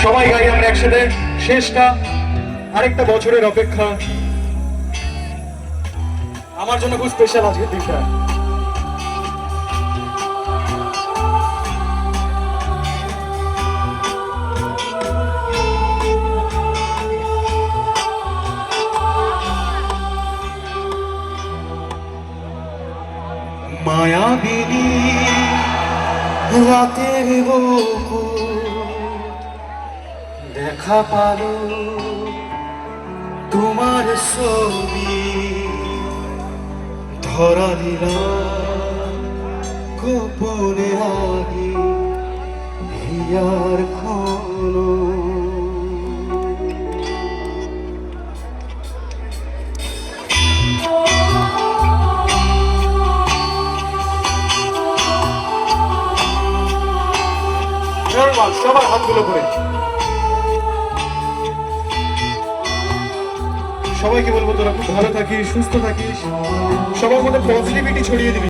সবাই গাই আমরা একসাথে শেষটা, আরেকটা বছরের অপেক্ষা। আমার জন্য খুব স্পেশাল আজকের দিনটা। মায়াবিনী রাতের বুকু দেখা পালো তোমার ছবি, ধরা দিলা গোপনে আগে হিয়ার খোলো। সবার হাতগুলো করে সবাইকে বলবো তোরা খুব ভালো থাকিস, সুস্থ থাকিস, সবার মধ্যে পজিটিভিটি ছড়িয়ে দিবি।